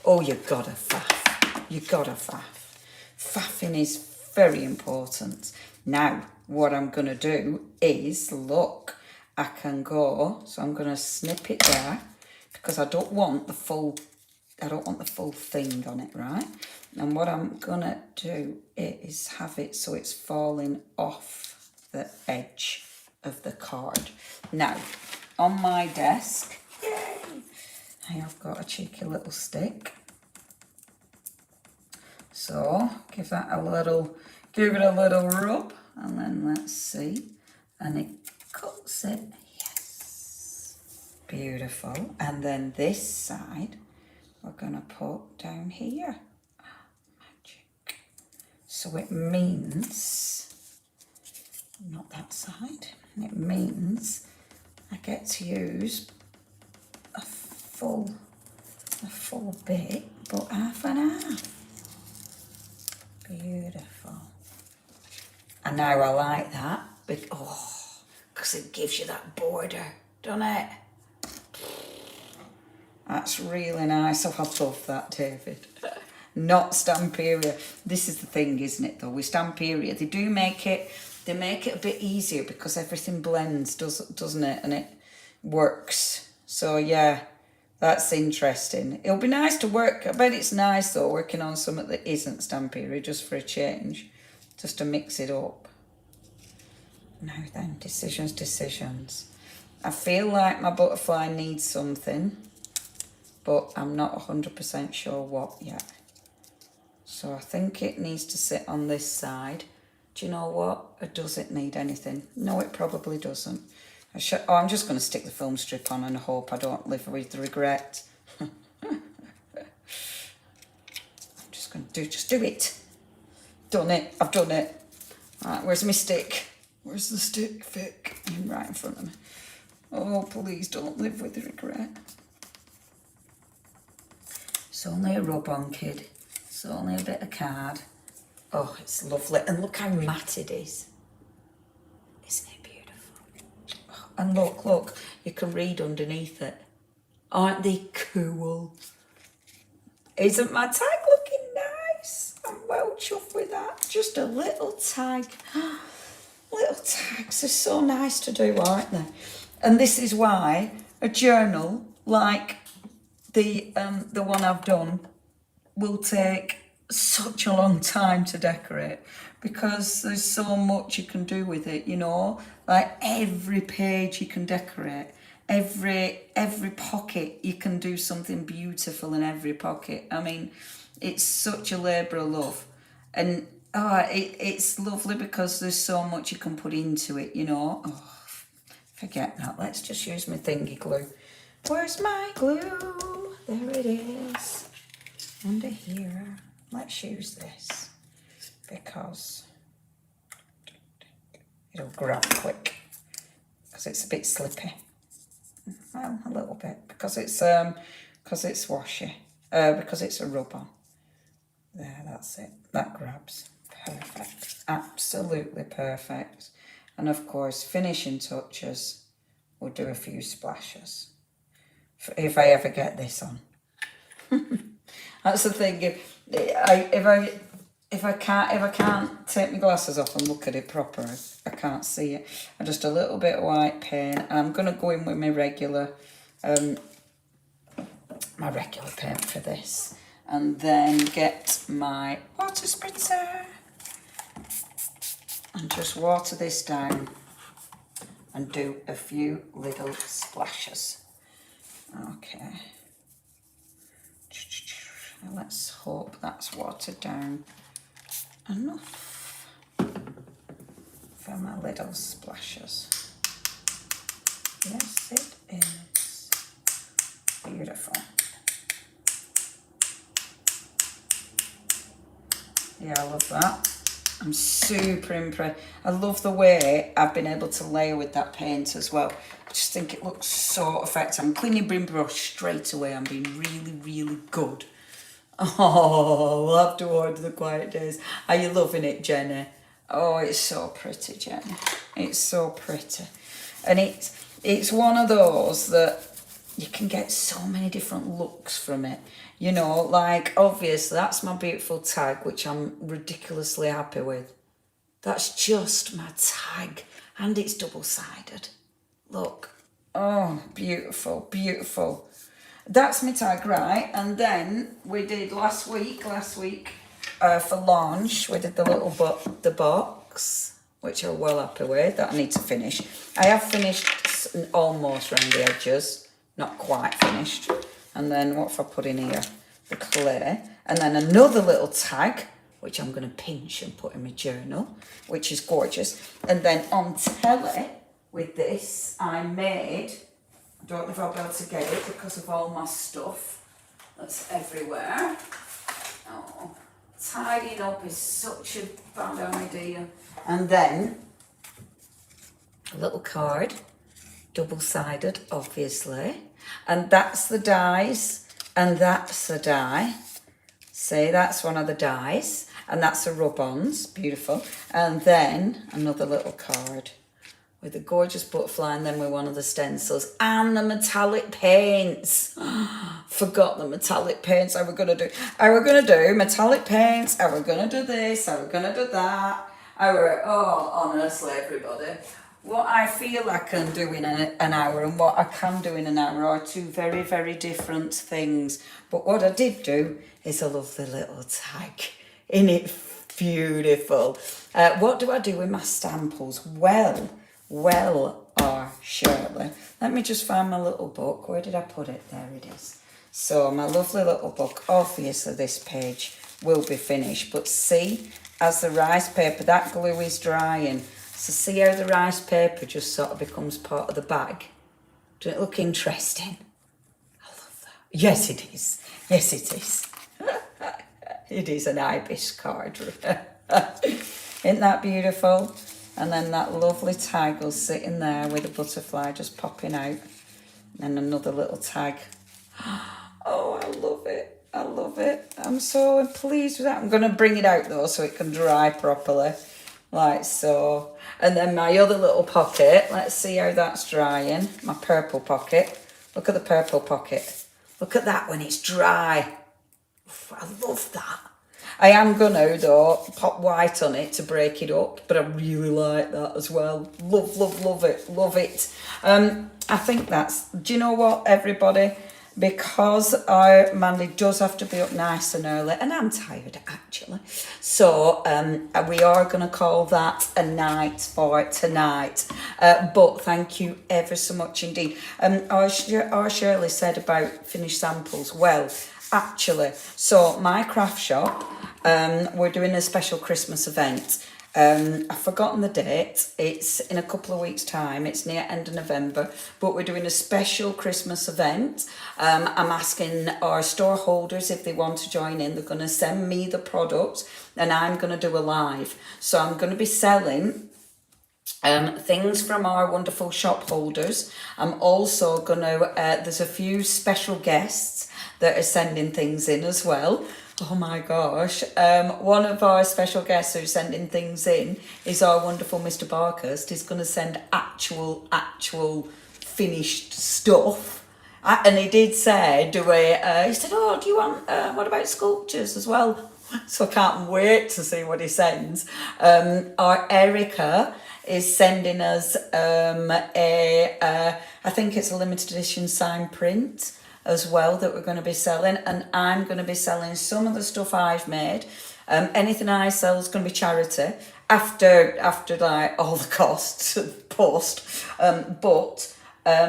Oh, you got a faff. You got a faff. Faffing is very important. Now, what I'm going to do is, look, I can go, so I'm going to snip it there because I don't want the full thing on it, right? And what I'm going to do is have it so it's falling off the edge of the card. Now, on my desk, yay, I have got a cheeky little stick. So give it a little rub, and then let's see. And it cuts it. Yes. Beautiful. And then this side, we're going to put down here. Magic. So it means, not that side, it means I get to use a full bit, but half and half. Beautiful. And now I like that, because it gives you that border, doesn't it? That's really nice. Oh, I love that, David. Not Stamperia. This is the thing, isn't it, though? With Stamperia, they make it a bit easier because everything blends, doesn't it? And it works. So, yeah, that's interesting. It'll be nice to work. I bet it's nice, though, working on something that isn't Stamperia, just for a change, just to mix it up. Now then, decisions. I feel like my butterfly needs something, but I'm not 100% sure what yet. So I think it needs to sit on this side. Do you know what? Or does it need anything? No, it probably doesn't. I'm just going to stick the film strip on and hope I don't live with regret. I'm just going to do it. Done it. I've done it. Right, where's my stick? Where's the stick, Vic? Right in front of me. Oh, please don't live with regret. It's only a rub-on, kid. It's only a bit of card. Oh, it's lovely. And look how matte it is. Isn't it beautiful? Oh, and look, you can read underneath it. Aren't they cool? Isn't my tag looking nice? I'm well chuffed with that. Just a little tag. Little tags are so nice to do, aren't they? And this is why a journal like the one I've done will take such a long time to decorate, because there's so much you can do with it, you know, like every page you can decorate, every pocket you can do something beautiful in every pocket. I mean, it's such a labour of love, and it's lovely because there's so much you can put into it, you know. Oh, forget that. Let's just use my thingy glue. Where's my glue? There it is. Under here. Let's use this because it'll grab quick, because it's a bit slippy. Well, a little bit, because it's washy. Because it's a rub-on. There, that's it. That grabs. Perfect. Absolutely perfect. And of course, finishing touches, we'll do a few splashes. If I ever get this on. That's the thing. If I can't take my glasses off and look at it proper, I can't see it. And just a little bit of white paint. And I'm gonna go in with my regular paint for this, and then get my water spritzer and just water this down and do a few little splashes. Okay. Let's hope that's watered down enough for my little splashes. Yes, it is. Beautiful. Yeah, I love that. I'm super impressed. I love the way I've been able to layer with that paint as well. I just think it looks so effective. I'm cleaning my brush straight away. I'm being really, really good. Oh, we'll have to order the quiet days. Are you loving it, Jenny? Oh, it's so pretty, Jenny. It's so pretty. And it's one of those that you can get so many different looks from it. You know, like, obviously, that's my beautiful tag, which I'm ridiculously happy with. That's just my tag. And it's double-sided. Look. Oh, beautiful, beautiful. That's my tag, right? And then we did last week for launch, we did the little the box, which I'm well happy with, that I need to finish. I have finished almost around the edges, not quite finished. And then what have I put in here? The clay. And then another little tag, which I'm going to pinch and put in my journal, which is gorgeous. And then on telly with this, I made, I don't know if I'll be able to get it because of all my stuff that's everywhere. Oh, tidying up is such a bad idea. And then a little card, double-sided, obviously. And that's the dies, and that's the die. See, that's one of the dies, and that's the rub-ons, beautiful. And then another little card with a gorgeous butterfly, and then with one of the stencils and the metallic paints. Forgot the metallic paints. How we're gonna do metallic paints. How we're gonna do this. How we're gonna do that. Honestly, everybody, what I feel I can do in an hour and what I can do in an hour are two very, very different things. But what I did do is a lovely little tag. Isn't it beautiful? What do I do with my samples? Well, Shirley. Let me just find my little book. Where did I put it? There it is. So my lovely little book. Obviously, this page will be finished. But see, as the rice paper, that glue is drying. So see how the rice paper just sort of becomes part of the bag? Doesn't it look interesting? I love that. Yes, it is. Yes, it is. It is an ibis card. Isn't that beautiful? And then that lovely tag will sit in there with a butterfly just popping out. And another little tag. Oh, I love it. I love it. I'm so pleased with that. I'm going to bring it out though so it can dry properly. Like so. And then my other little pocket. Let's see how that's drying. My purple pocket. Look at the purple pocket. Look at that when it's dry. I love that. I am going to, though, pop white on it to break it up, but I really like that as well. Love, love, love it. Love it. I think that's, do you know what, everybody? Because our Mandy does have to be up nice and early, and I'm tired, actually. So we are going to call that a night for tonight. But thank you ever so much indeed. Our Shirley said about finished samples. Well, actually, so my craft shop, we're doing a special Christmas event. I've forgotten the date. It's in a couple of weeks' time. It's near end of November, but we're doing a special Christmas event. I'm asking our store holders if they want to join in. They're going to send me the products and I'm going to do a live. So I'm going to be selling things from our wonderful shop holders. I'm also going to, there's a few special guests that are sending things in as well. Oh my gosh. One of our special guests who's sending things in is our wonderful Mr. Barkhurst. He's going to send actual finished stuff. And he did say, he said, oh, do you want, what about sculptures as well? So I can't wait to see what he sends. Our Erica is sending us I think it's a limited edition signed print as well that we're going to be selling, and I'm going to be selling some of the stuff I've made. Anything I sell is going to be charity after like all the costs post, but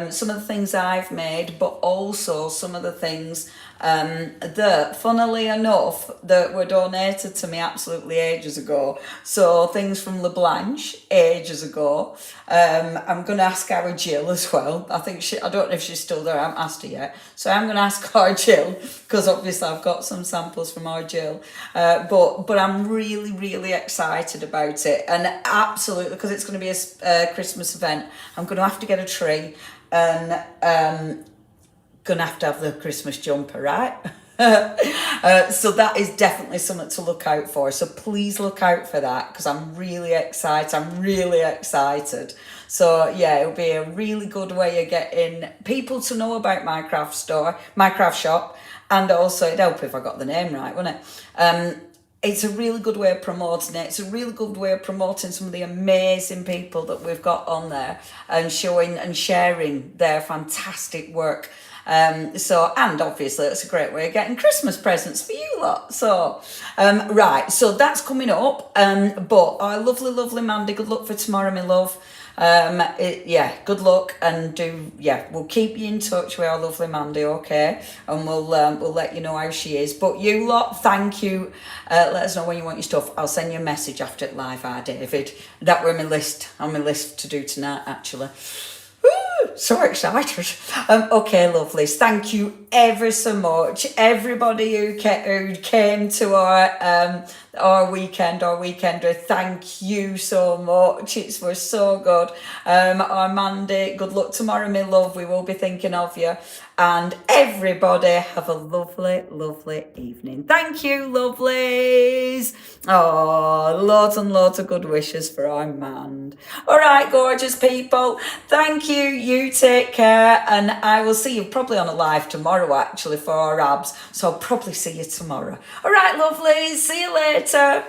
some of the things I've made, but also some of the things that, funnily enough, that were donated to me absolutely ages ago. So things from LeBlanche ages ago. I'm going to ask our Jill as well. I don't know if she's still there. I haven't asked her yet. So I'm going to ask our Jill, because obviously I've got some samples from our Jill. But I'm really, really excited about it. And absolutely, because it's going to be a Christmas event, I'm going to have to get a tree and gonna have to have the Christmas jumper, right? So that is definitely something to look out for. So please look out for that, because I'm really excited. So yeah, it'll be a really good way of getting people to know about my craft shop, and also it'd help if I got the name right, wouldn't it? It's a really good way of promoting it. It's a really good way of promoting some of the amazing people that we've got on there and showing and sharing their fantastic work. And obviously it's a great way of getting Christmas presents for you lot. So, right, so that's coming up. But our lovely, lovely Mandy, good luck for tomorrow, my love. Yeah, good luck, and we'll keep you in touch with our lovely Mandy, okay? And we'll let you know how she is. But you lot, thank you. Let us know when you want your stuff. I'll send you a message after it live, David. That were on my list to do tonight, actually. Woo, so excited. Okay, lovelies. Thank you ever so much. Everybody who came to our weekender, thank you so much. It was so good. Our Mandy, good luck tomorrow, my love. We will be thinking of you. And everybody have a lovely, lovely evening. Thank you, lovelies. Oh, loads and loads of good wishes for our man. All right, gorgeous people. Thank you. You take care. And I will see you probably on a live tomorrow, actually, for our abs. So I'll probably see you tomorrow. All right, lovelies. See you later.